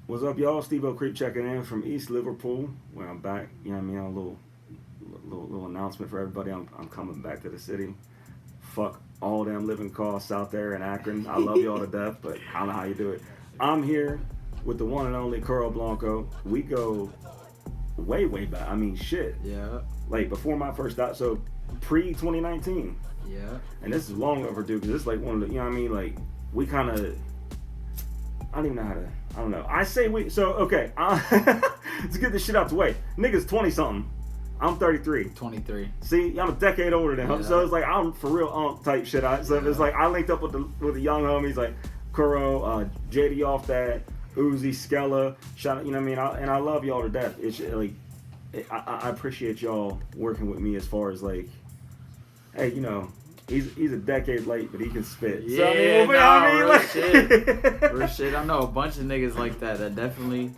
What's up, y'all? Steve-O Creep checking in from East Liverpool, where I'm back. You know what I mean? A little announcement for everybody. I'm coming back to the city. Fuck all them living costs out there in Akron. I love y'all to death, but I don't know how you do it. I'm here with the one and only Kuro Blanco. We go way back. I mean, shit. Yeah. Like before my first stop, so pre 2019. Yeah. And this is long overdue because it's like one of the, you know what I mean? Like we kind of. I don't even know how to. I don't know. I say we. So okay. Let's get this shit out the way. Niggas 20 something. I'm 33. 23. See, I'm a decade older than him, Yeah. so it's like I'm for real type shit. So it's like I linked up with the young homies like Kuro, JD off that, Uzi, Skella. Shout out, you know what I mean? And I love y'all to death. It's like I appreciate y'all working with me as far as like, hey, you know. He's a decade late, but he can spit. Yeah, so, real shit. Real shit. I know a bunch of niggas like that definitely,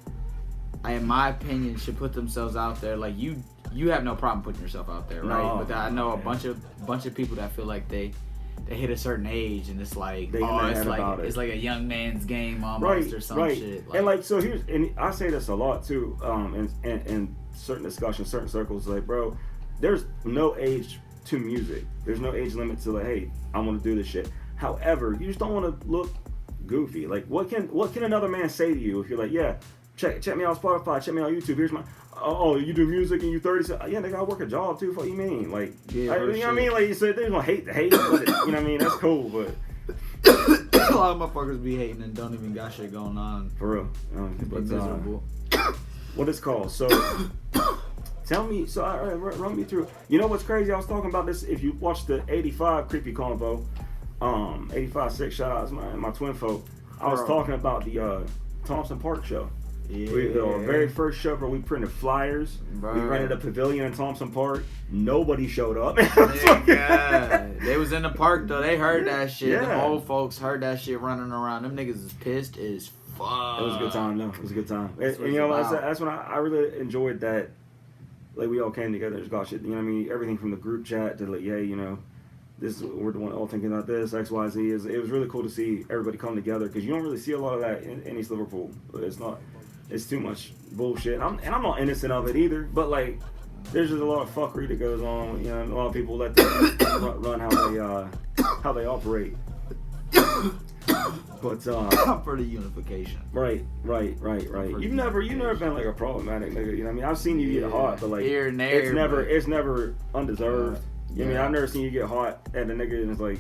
in my opinion, should put themselves out there. Like you have no problem putting yourself out there, right? No, but I know man. a bunch of people that feel like they hit a certain age and it's like, it's like a young man's game almost or some shit. Like, and like so and I say this a lot too, in certain discussions, certain circles, like bro, there's no age to music. There's no age limit to like, hey, I want to do this shit. However, you just don't want to look goofy. Like, what can another man say to you if you're like, yeah, check me out on Spotify, check me out on YouTube. Here's my, oh, you do music and you 30? So, yeah, nigga, I work a job too. What you mean? Like, yeah, you know what I mean? Like, you said they're gonna hate, but you know what I mean? That's cool, but a lot of motherfuckers be hating and don't even got shit going on. for real. But miserable. What it's called? So. Tell me, so run me through. You know what's crazy? I was talking about this. If you watch the 85 Creepy Convo, 85-6, shout out to my twin folk. I was talking about the Thompson Park show. Yeah. The very first show where we printed flyers. Bro. We rented a pavilion in Thompson Park. Nobody showed up. God. They was in the park though. They heard that shit. Yeah. The old folks heard that shit running around. Them niggas is pissed as fuck. It was a good time, though. It was a good time. That's And you know, that's when I really enjoyed that. Like, we all came together and just got shit, you know what I mean? Everything from the group chat to, like, yeah, you know, we're the one all thinking about this, X, Y, Z. It was really cool to see everybody come together because you don't really see a lot of that in East Liverpool. It's too much bullshit. I'm not innocent of it either, but, like, there's just a lot of fuckery that goes on. You know, a lot of people let them run how they operate. But for the unification. Right. You've never been like a problematic nigga. You know what I mean? I've seen you get hot, but like here and there, it's never undeserved. You know what I mean? Yeah. I've never seen you get hot and the nigga is like,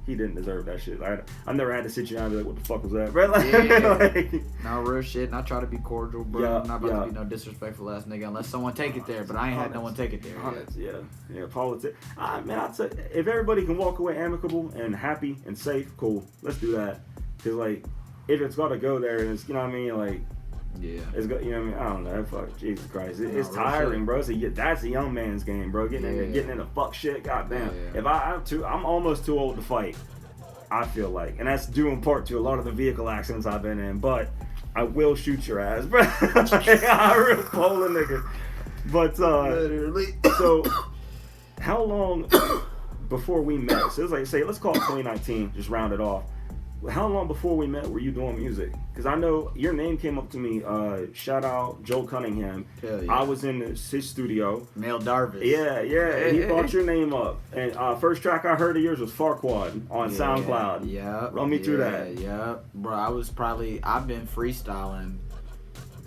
he didn't deserve that shit. I've never had to sit you down and be like, what the fuck was that, bro? Like, Yeah. No real shit. And I try to be cordial, bro. Yeah, I'm not about to be no disrespectful ass nigga unless someone take it there. But I ain't had no one take it there. Yeah. Politics. Man, I'd say if everybody can walk away amicable and happy and safe, cool. Let's do that. Cause like, if it's got to go there, and it's, you know what I mean, like, Yeah. it's got, you know what I mean, I don't know, fuck, Jesus Christ, it's real tiring, shit. bro. So that's a young man's game, bro. Getting into fuck shit, goddamn. Yeah. If I'm almost too old to fight. I feel like, and that's due in part to a lot of the vehicle accidents I've been in. But I will shoot your ass, bro. I real pull a nigga. But Literally. so how long before we met? So it's like, say, let's call it 2019, just round it off. How long before we met were you doing music? Because I know your name came up to me. Shout out Joe Cunningham. Hell yeah. I was in his studio. Mel Darvis. Yeah. He brought your name up. And first track I heard of yours was Farquad on SoundCloud. Yeah. Run me through that. Yeah. Bro, I've been freestyling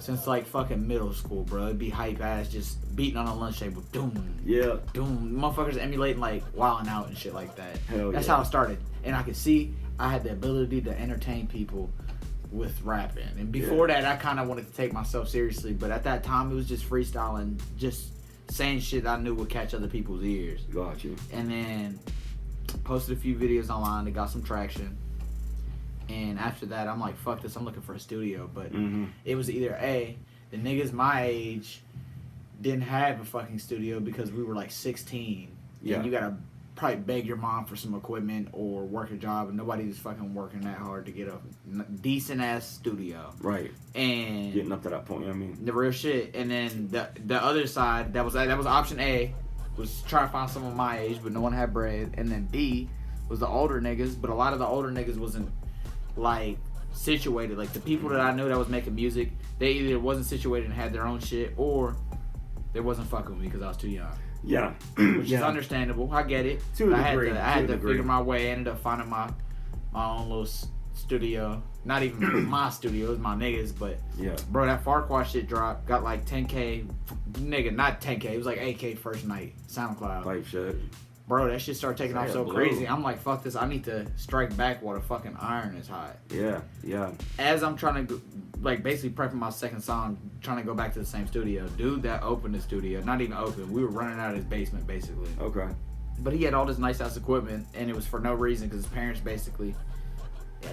since like fucking middle school, bro. It'd be hype ass just beating on a lunch table. Doom. Yeah. Doom. Motherfuckers emulating like Wildin' Out and shit like that. Hell That's yeah. how it started. And I could see I had the ability to entertain people with rapping. And before that, I kind of wanted to take myself seriously. But at that time, it was just freestyling, just saying shit I knew would catch other people's ears. Got you. And then posted a few videos online that got some traction. And after that, I'm like, fuck this, I'm looking for a studio. But it was either A, the niggas my age didn't have a fucking studio because we were like 16. Yeah. And you gotta probably beg your mom for some equipment or work a job, and nobody's fucking working that hard to get a decent ass studio. Right. And getting up to that point, you know what I mean? the real shit. And then the other side, that was option A, was try to find someone my age, but no one had bread. And then B was the older niggas, but a lot of the older niggas wasn't like situated. Like the people that I knew that was making music, they either wasn't situated and had their own shit, or they wasn't fucking with me because I was too young. Yeah, Which is understandable. I get it. To a I degree. I had to figure my way. I ended up finding my own little studio. Not even my studio, it was my niggas, but yeah, bro, that Farquaad shit dropped. Got like 10K, nigga, not 10K. It was like 8K first night. SoundCloud. Like shit. Bro, that shit started taking off so blue. crazy. I'm like, fuck this. I need to strike back while the fucking iron is hot. Yeah, yeah. As I'm trying to, like, basically prepping my second song, trying to go back to the same studio. Dude that opened the studio, not even open. We were running out of his basement, basically. Okay. But he had all this nice ass equipment, and it was for no reason because his parents basically,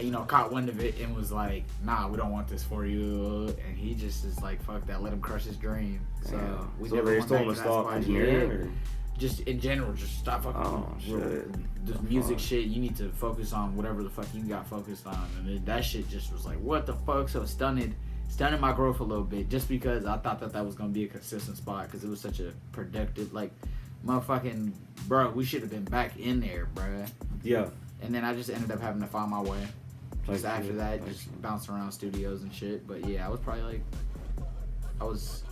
you know, caught wind of it and was like, nah, we don't want this for you. And he just is like, fuck that, let him crush his dream. So we so never they went told back him to to that stop spot. engineering? Yeah. Just in general, just stop fucking. Oh shit. This music shit, you need to focus on whatever the fuck you got focused on. And that shit just was like, what the fuck? So stunning my growth a little bit, just because I thought that was gonna be a consistent spot, because it was such a productive, like, motherfucking, bro, we should have been back in there, bro. Yeah. And then I just ended up having to find my way. Just Like, after that, just bouncing around studios and shit. But yeah, I was probably like, I was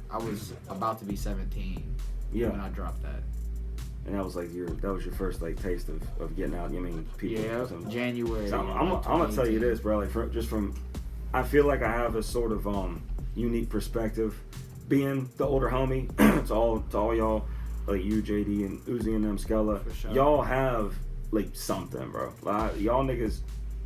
about to be 17 when I dropped that. And that was like your first like taste of getting out. You mean people? Yeah, January. So I'm gonna tell you this, bro. Like I feel like I have a sort of unique perspective, being the older homie to all y'all, like you, JD, and Uzi and them, Skella. Sure. Y'all have like something, bro. Like, y'all niggas,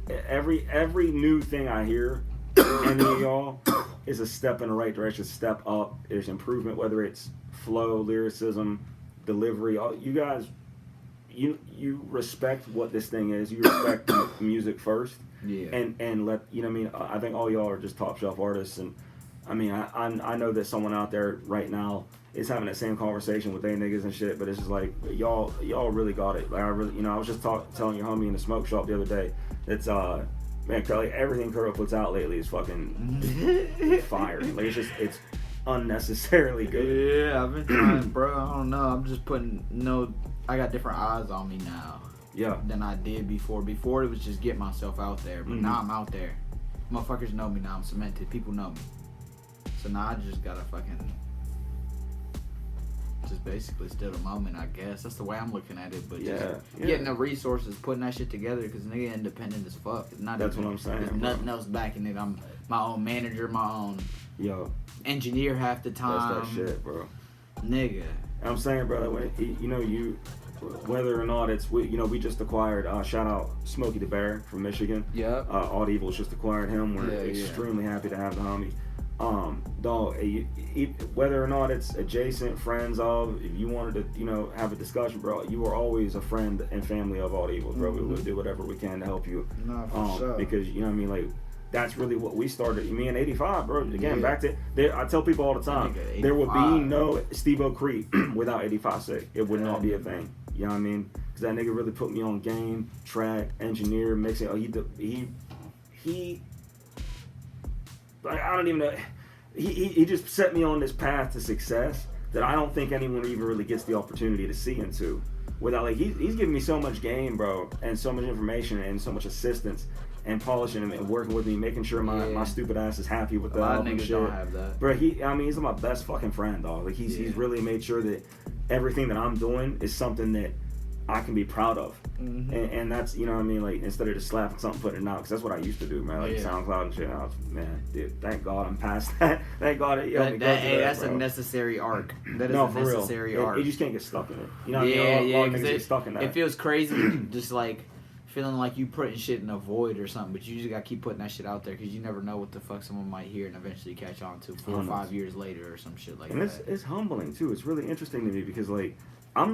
every new thing I hear, any of y'all is a step in the right direction, step up. There's improvement, whether it's flow, lyricism, delivery. All you guys, you respect what this thing is. You respect the music first. Yeah. And let, you know what I mean? I think all y'all are just top shelf artists, and I mean I know that someone out there right now is having that same conversation with they niggas and shit, but it's just like y'all really got it. Like I really, I was just telling your homie in the smoke shop the other day. It's man, Kelly, everything Kuro puts out lately is fucking fire. Like it's unnecessarily good. Yeah, I've been trying, bro. I don't know. I'm just I got different eyes on me now. Yeah. Than I did before. Before it was just get myself out there, but now I'm out there. Motherfuckers know me now. I'm cemented. People know me. So now I just gotta fucking just basically still the moment, I guess. That's the way I'm looking at it. But just getting the resources, putting that shit together, because nigga independent as fuck. It's not That's what I'm saying. There's nothing else backing it. I'm my own manager, my own engineer half the time. That's that shit, bro. Nigga. I'm saying, brother, whether or not it's we just acquired shout out Smokey the Bear from Michigan. Yeah. Audievil's just acquired him. We're extremely happy to have the homie. Dog, whether or not it's adjacent, friends of, if you wanted to, have a discussion, bro, you are always a friend and family of Audievil's, bro. We will do whatever we can to help you. No, for sure. Because like that's really what we started. Me in '85, bro. Again, back to I tell people all the time, there would be no Steve-O Creek without 85 Sick. It would not be a thing. You know what I mean? Because that nigga really put me on game, track, engineer, mixing. He like, I don't even know. He just set me on this path to success that I don't think anyone even really gets the opportunity to see into. Without he's giving me so much game, bro, and so much information and so much assistance and polishing and working with me, making sure my stupid ass is happy with the album and shit. Don't have that. Bro, he's my best fucking friend, dog. Like he's really made sure that everything that I'm doing is something that I can be proud of. Mm-hmm. And that's, like, instead of just slapping something, putting it out, because that's what I used to do, man, like SoundCloud and shit. Man, dude, thank God I'm past that. Thank God it helped me go through that's bro. A necessary arc. That is no, a for necessary real. arc. You just can't get stuck in it. You know what I mean? A lot of niggas get stuck in that. It feels crazy, just like feeling like you putting shit in a void or something, but you just gotta keep putting that shit out there, because you never know what the fuck someone might hear and eventually catch on to 4 or 5 years later or some shit like that. And it's humbling too. It's really interesting to me because like I'm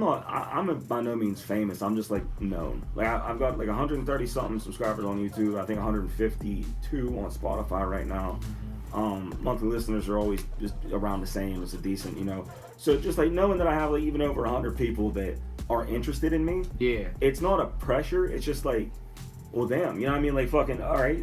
by no means famous. I'm just like known. Like I've got like 130 something subscribers on YouTube. I think 152 on Spotify right now. Monthly listeners are always just around the same. It's a decent, So just like knowing that I have like even over 100 people that are interested in me. Yeah. It's not a pressure. It's just like, well, damn. You know what I mean? Like fucking. All right.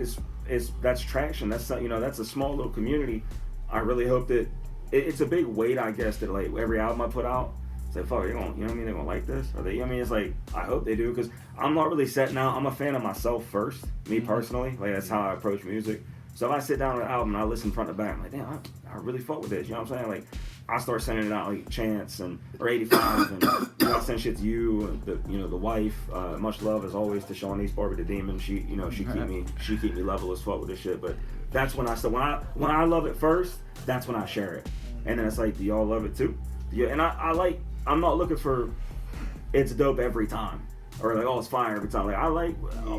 That's traction. That's that's a small little community. I really hope that it's a big weight, I guess, that like every album I put out. It's like, fuck, they gonna, you know what I mean? They gonna like this? Or they, you know what I mean? It's like, I hope they do, because I'm not really setting out. I'm a fan of myself first, me personally. Like, that's how I approach music. So if I sit down with an album and I listen front to back, I'm like, damn, I really fuck with this. You know what I'm saying? Like, I start sending it out like Chance or 85, and I send shit to you, the wife. Much love as always to Shawnee's Barbie the Demon. She keep me level as fuck with this shit. But that's when when I love it first, that's when I share it, and then it's like, do y'all love it too? Yeah, and I'm not looking for it's dope every time. Or like, oh, it's fire every time. Like,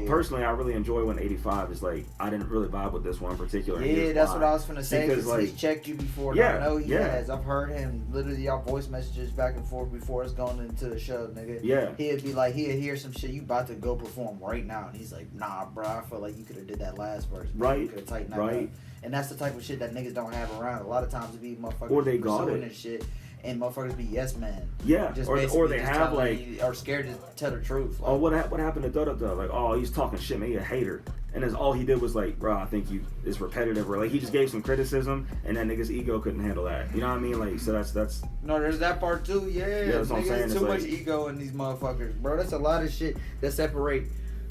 personally, I really enjoy when 85 is like, I didn't really vibe with this one in particular. Yeah, that's what I was finna say, because like, he's checked you before. Yeah, I know he has. I've heard him, literally, y'all voice messages back and forth before it's going into the show, nigga. Yeah. He'd be like, he'd hear some shit, you about to go perform right now. And he's like, nah, bro, I feel like you could have did that last verse. Right. You could have tightened that up. And that's the type of shit that niggas don't have around. A lot of times it be motherfuckers or they got it. And shit. And motherfuckers be yes man. Yeah, just or they have like, are scared to tell the truth. Like, oh, what happened to da-da-da? Like, oh, he's talking shit, man, he a hater. And then all he did was like, bro, I think it's repetitive. Or like, he just gave some criticism, and that nigga's ego couldn't handle that. You know what I mean? Like, so that's. No, there's that part too. Yeah, that's what I'm saying. There's too much ego in these motherfuckers, bro. That's a lot of shit that separate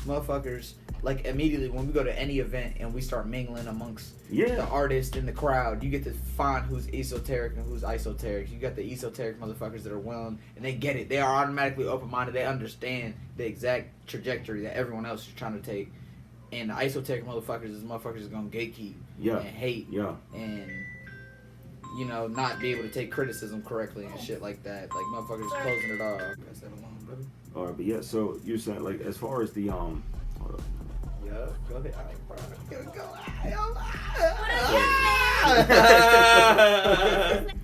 motherfuckers. Like, immediately when we go to any event and we start mingling amongst the artist and the crowd, you get to find who's esoteric and who's esoteric. You got the esoteric motherfuckers that are willing, and they get it. They are automatically open-minded. They understand the exact trajectory that everyone else is trying to take. And the esoteric motherfuckers is going to gatekeep and hate and, you know, not be able to take criticism correctly and shit like that. Like, motherfuckers closing it off. Pass that along, brother. All right, but yeah, so you're saying, like, as far as the, hold up. Yeah, go ahead. All right, bro.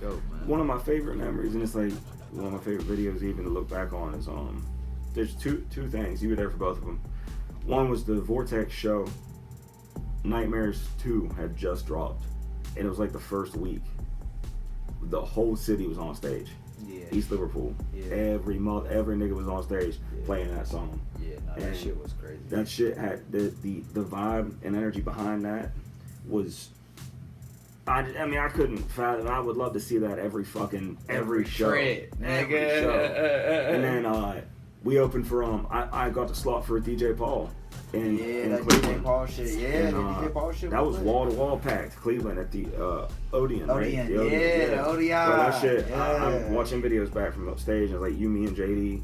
Go, man. One of my favorite memories, and it's like one of my favorite videos even to look back on, is there's two things. You were there for both of them. One was the Vortex show. Nightmares 2 had just dropped, and it was like the first week. The whole city was on stage. Yeah. East Liverpool. Yeah. Every nigga was on stage playing that song. Yeah, no, that shit was crazy. That shit had the vibe and energy behind that was. I mean, I couldn't fathom. I would love to see that every show. Every show. And then we opened for I got the slot for DJ Paul. In that Cleveland. DJ Paul shit. Yeah, and, DJ Paul shit. That was wall to wall packed. Cleveland at the Odeon, right? The Odeon. Bro, that shit. Yeah. I'm watching videos back from upstage, and it's like you, me, and JD.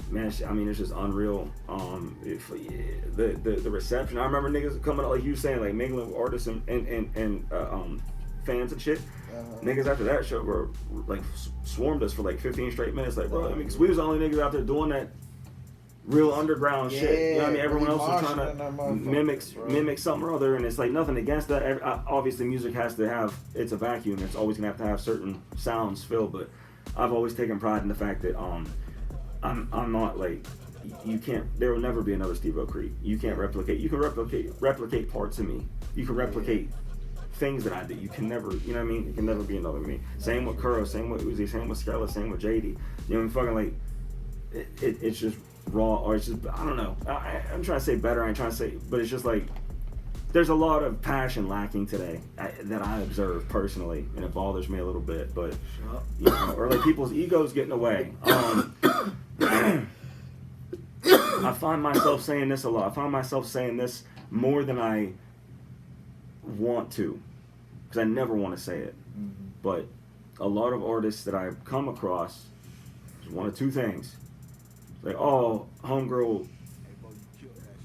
Man, I mean, it's just unreal. The reception. I remember niggas coming up, like you saying, like mingling with artists and fans and shit. Niggas after that show were like swarmed us for like 15 straight minutes. Like, bro, I mean, because we was the only niggas out there doing that real underground shit. You know what I mean? Everyone else was trying to mimic something or other, and it's like nothing against that. Obviously, music has to have, it's a vacuum. It's always gonna have to have certain sounds filled. But I've always taken pride in the fact that I'm not like, you can't. There will never be another Steve O'Cree. You can't replicate. You can replicate parts of me. You can replicate things that I did. You can never. You know what I mean? It can never be another me. Same with Kuro. Same with Uzi. Same with Skella. Same with JD. You know what I mean? Fucking like, it's just raw, or it's just, I don't know. I'm trying to say better. I'm trying to say, but it's just like there's a lot of passion lacking today that I observe personally, and it bothers me a little bit. But you know, or like people's egos getting away. I find myself saying this a lot. I find myself saying this more than I want to, because I never want to say it. But a lot of artists that I've come across, one of two things. Like, oh, homegirl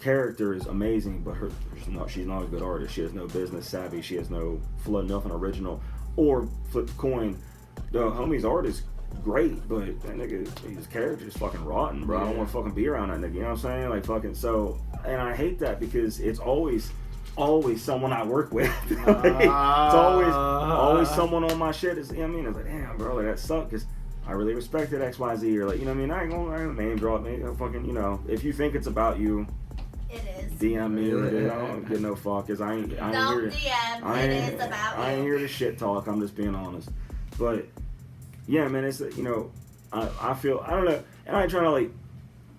character is amazing, but she's not a good artist. She has no business savvy. She has no flow, nothing original. Or flip the coin, the homie's art is great, but that nigga, his character is fucking rotten, bro. I don't want to fucking be around that nigga. You know what I'm saying? Like, fucking, so, and I hate that because it's always someone I work with. Like, it's always someone on my shit. Is, you know what I mean? It's like, damn, bro, like, that sucks, because I really respected XYZ, or like, you know what I mean? I ain't gonna name drop me. Fucking, you know, if you think it's about you, it is. DM me, or I don't give no fuck, cause I ain't here to, I ain't here to shit talk. I'm just being honest. But yeah, man, it's, you know, I feel, I don't know, and I ain't trying to, like,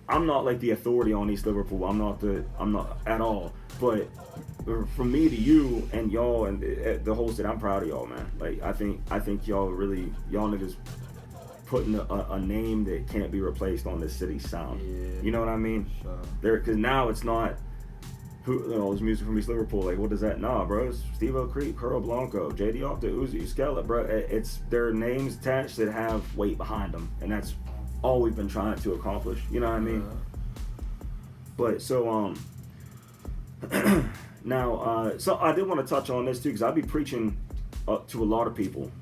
I'm not like the authority on East Liverpool. I'm not at all. But from me to you and y'all and the whole city, I'm proud of y'all, man. Like, I think y'all really, y'all niggas putting a name that can't be replaced on this city's sound. Yeah. You know what I mean? Sure. Because now it's not there's music from East Liverpool. Like, what is that? Nah, bro. It's Steve O. Creek, Kuro Blanco, JD off the Uzi, Skella, bro. It's their names attached that have weight behind them, and that's all we've been trying to accomplish. You know what I mean? But so now so I did want to touch on this too, because I'll be preaching to a lot of people.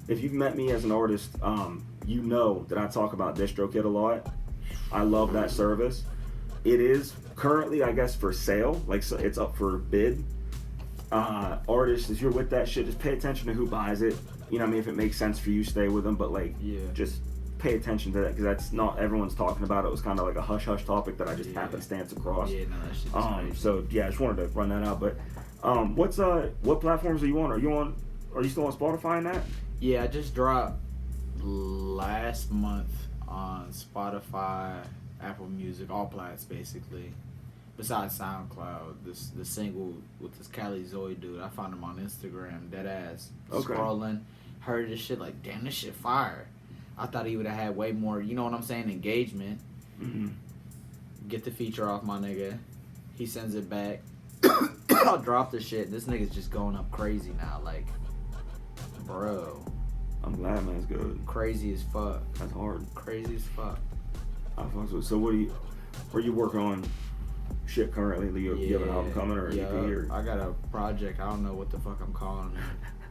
If you've met me as an artist, you know that I talk about DistroKid a lot. I love that service. It is currently, I guess, for sale. Like, so it's up for bid. Artists, if you're with that shit, just pay attention to who buys it. You know what I mean? If it makes sense for you, stay with them. But, like, just pay attention to that, because that's not everyone's talking about it. It was kind of like a hush-hush topic that I just happenstance across. Yeah, no, that shit is crazy. So, yeah, I just wanted to run that out. But what platforms are you on? Are you still on Spotify and that? Yeah, I just dropped last month on Spotify, Apple Music, all plats basically. Besides SoundCloud, the single with this Cali Zoe dude, I found him on Instagram, deadass. Okay. Scrolling, heard this shit, like, damn, this shit fire. I thought he would have had way more, you know what I'm saying, engagement. Mm-hmm. Get the feature off my nigga. He sends it back. I'll drop the shit. This nigga's just going up crazy now, like, bro. I'm glad, man. It's good. Crazy as fuck. That's hard. Crazy as fuck. I fucks with. So where you working on shit currently? You have an album coming or EP or? I got a project. I don't know what the fuck I'm calling it.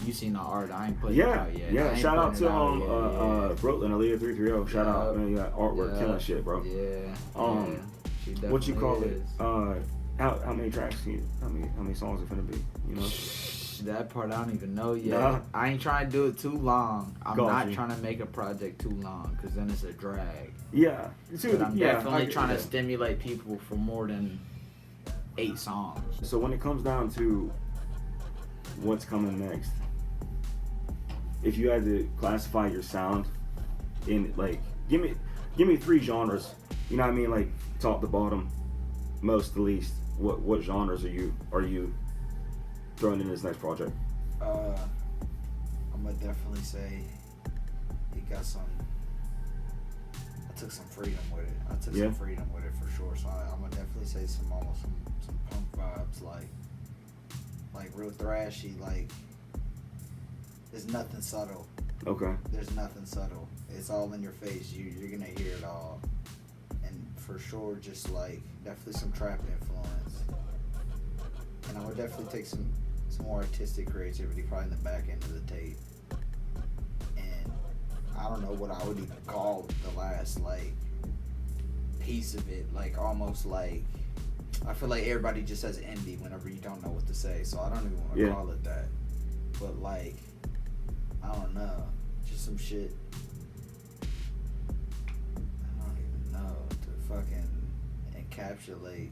You seen the art? I ain't putting it out yet. Yeah. Shout out to Brooklyn, Aaliyah 330. Shout out, man. You got artwork, killing shit, bro. Yeah. What you call it? How many tracks? How many songs it finna be? You know. That part I don't even know yet. Nah. I ain't trying to do it too long. I'm not trying to make a project too long, because then it's a drag. Yeah. But I'm definitely trying to stimulate people for more than 8 songs. So when it comes down to what's coming next, if you had to classify your sound in, like, give me 3 genres. You know what I mean? Like, top to bottom, most to least. What genres are you throwing in this next project? I'm gonna definitely say he got some. I took some freedom with it. Some freedom with it for sure. So I'm gonna definitely say some punk vibes, like real thrashy. Like, there's nothing subtle. Okay. There's nothing subtle. It's all in your face. You're gonna hear it all, and for sure, just like definitely some trap influence. And I would definitely take some more artistic creativity probably in the back end of the tape. And I don't know what I would even call the last, like, piece of it. Like, almost like, I feel like everybody just says indie whenever you don't know what to say. So I don't even want to call it that. But, like, I don't know. Just some shit. I don't even know. To fucking encapsulate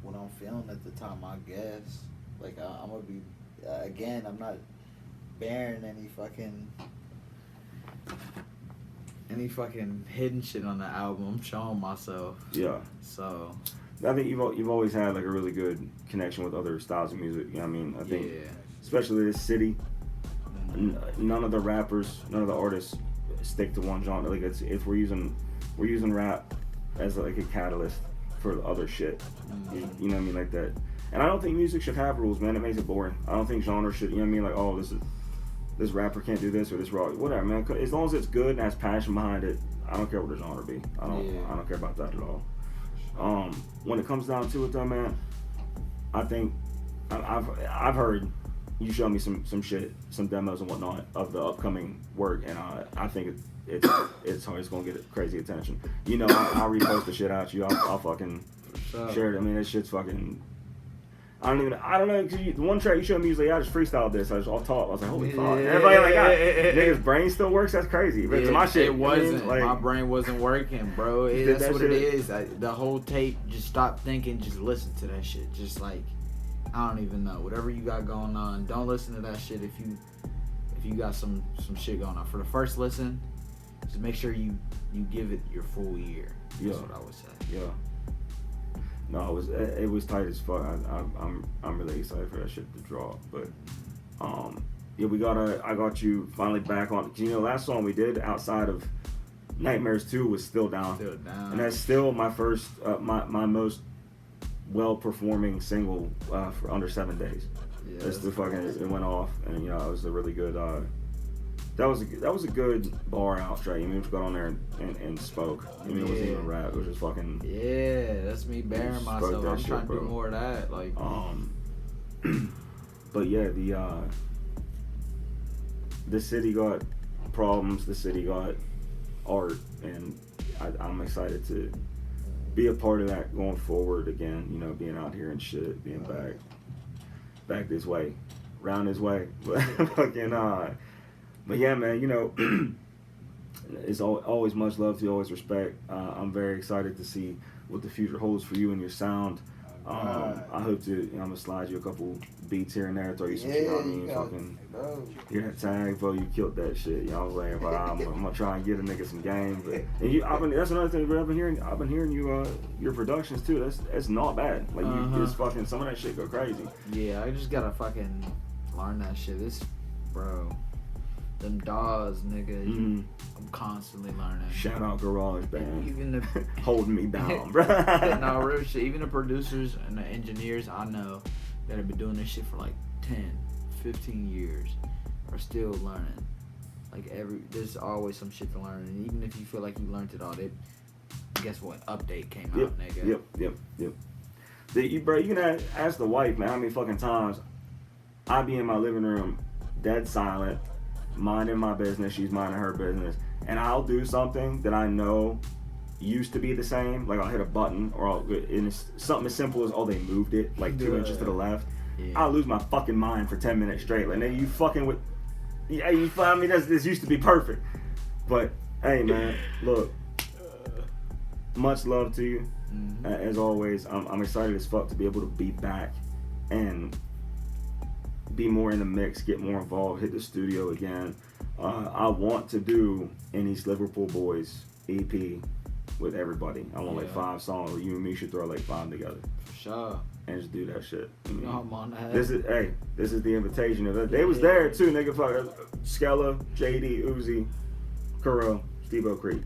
what I'm feeling at the time, I guess. Like, I'm gonna be, again, I'm not bearing any fucking hidden shit on the album. I'm showing myself. Yeah. So I think you've always had, like, a really good connection with other styles of music. You know what I mean? I think, especially this city, none of the rappers, none of the artists stick to one genre. Like, it's we're using rap as, like, a catalyst for other shit. You know what I mean? Like that. And I don't think music should have rules, man. It makes it boring. I don't think genre should, you know what I mean? Like, oh, this rapper can't do this or this raw, whatever, man. As long as it's good and has passion behind it, I don't care what the genre be. I don't care about that at all. When it comes down to it, though, man, I think I've heard you show me some shit, some demos and whatnot of the upcoming work, and I think it's gonna get crazy attention. You know, I'll repost the shit out you. I'll fucking share it. I mean, this shit's fucking. I don't know. Cause the one track you showed me, I just freestyled this. I was all talk. I was like, holy fuck. Everybody like, nigga's brain still works. That's crazy. But my shit, it wasn't. Like, my brain wasn't working, bro. That's what it is. The whole tape. Just stop thinking. Just listen to that shit. Just like, I don't even know. Whatever you got going on, don't listen to that shit. If you got some shit going on for the first listen, just make sure you give it your full ear. That's what I would say. Yeah. No, it was tight as fuck. I'm really excited for that shit to drop. But Yeah, I got you finally back on. You know, last song we did outside of Nightmares 2 was Still Down. Still Down. And that's still my first, my most well-performing single for under 7 days. Yeah, That's the fucking, it went off, and you know, it was a really good, that was a good bar out straight. You mean, we got on there and spoke. I mean, it wasn't even a rap, it was just fucking. Yeah, that's me bearing myself. I'm shit, trying to bro. do more of that. Like, but yeah, the city got problems, the city got art, and I'm excited to be a part of that going forward again, you know, being out here and shit, being back this way, round this way. But yeah, man, you know, it's always much love to you, always respect. I'm very excited to see what the future holds for you and your sound. I hope to, you know, I'm gonna slide you a couple beats here and there, throw you some shit on me, fucking, hear that tag, bro, you killed that shit, you know what I'm saying? But I'm gonna try and get a nigga some game. But, and that's another thing, bro, I've been hearing you, your productions too, that's not bad. Like, you just fucking, some of that shit go crazy. Yeah, I just gotta fucking learn that shit. Bro, them DAWs, nigga, I'm constantly learning. Shout out Garage Band. Even the holding me down, bro. No, real shit. Even the producers and the engineers I know that have been doing this shit for like 10, 15 years are still learning. Like, there's always some shit to learn. And even if you feel like you learned it all, guess what? Update came out, nigga. Yep. Bro, you can ask the wife, man, how many fucking times I be in my living room, dead silent, minding my business, she's minding her business, and I'll do something that I know used to be the same, like I'll hit a button, or and it's something as simple as, oh, they moved it like 2 inches to the left. I'll lose my fucking mind for 10 minutes straight. Like, nigga, you fucking with, yeah, I mean, this used to be perfect. But hey, man, look, much love to you. As always, I'm excited as fuck to be able to be back and be more in the mix, get more involved, hit the studio again. I want to do an East Liverpool Boys EP with everybody. I want like 5 songs. You and me should throw like 5 together. For sure. And just do that shit. I mean, I'm on that. This is the invitation. They was there too, nigga. Fuck Skella, JD, Uzi, Kuro, Steve O'Creek.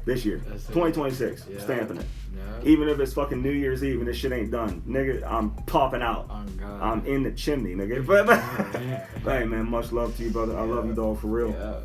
This year, 2026, stamping it. Yeah. Even if it's fucking New Year's Eve and this shit ain't done, nigga, I'm popping out. Oh, God. I'm in the chimney, nigga. Hey, man, much love to you, brother. I love you, dog, for real. Yeah.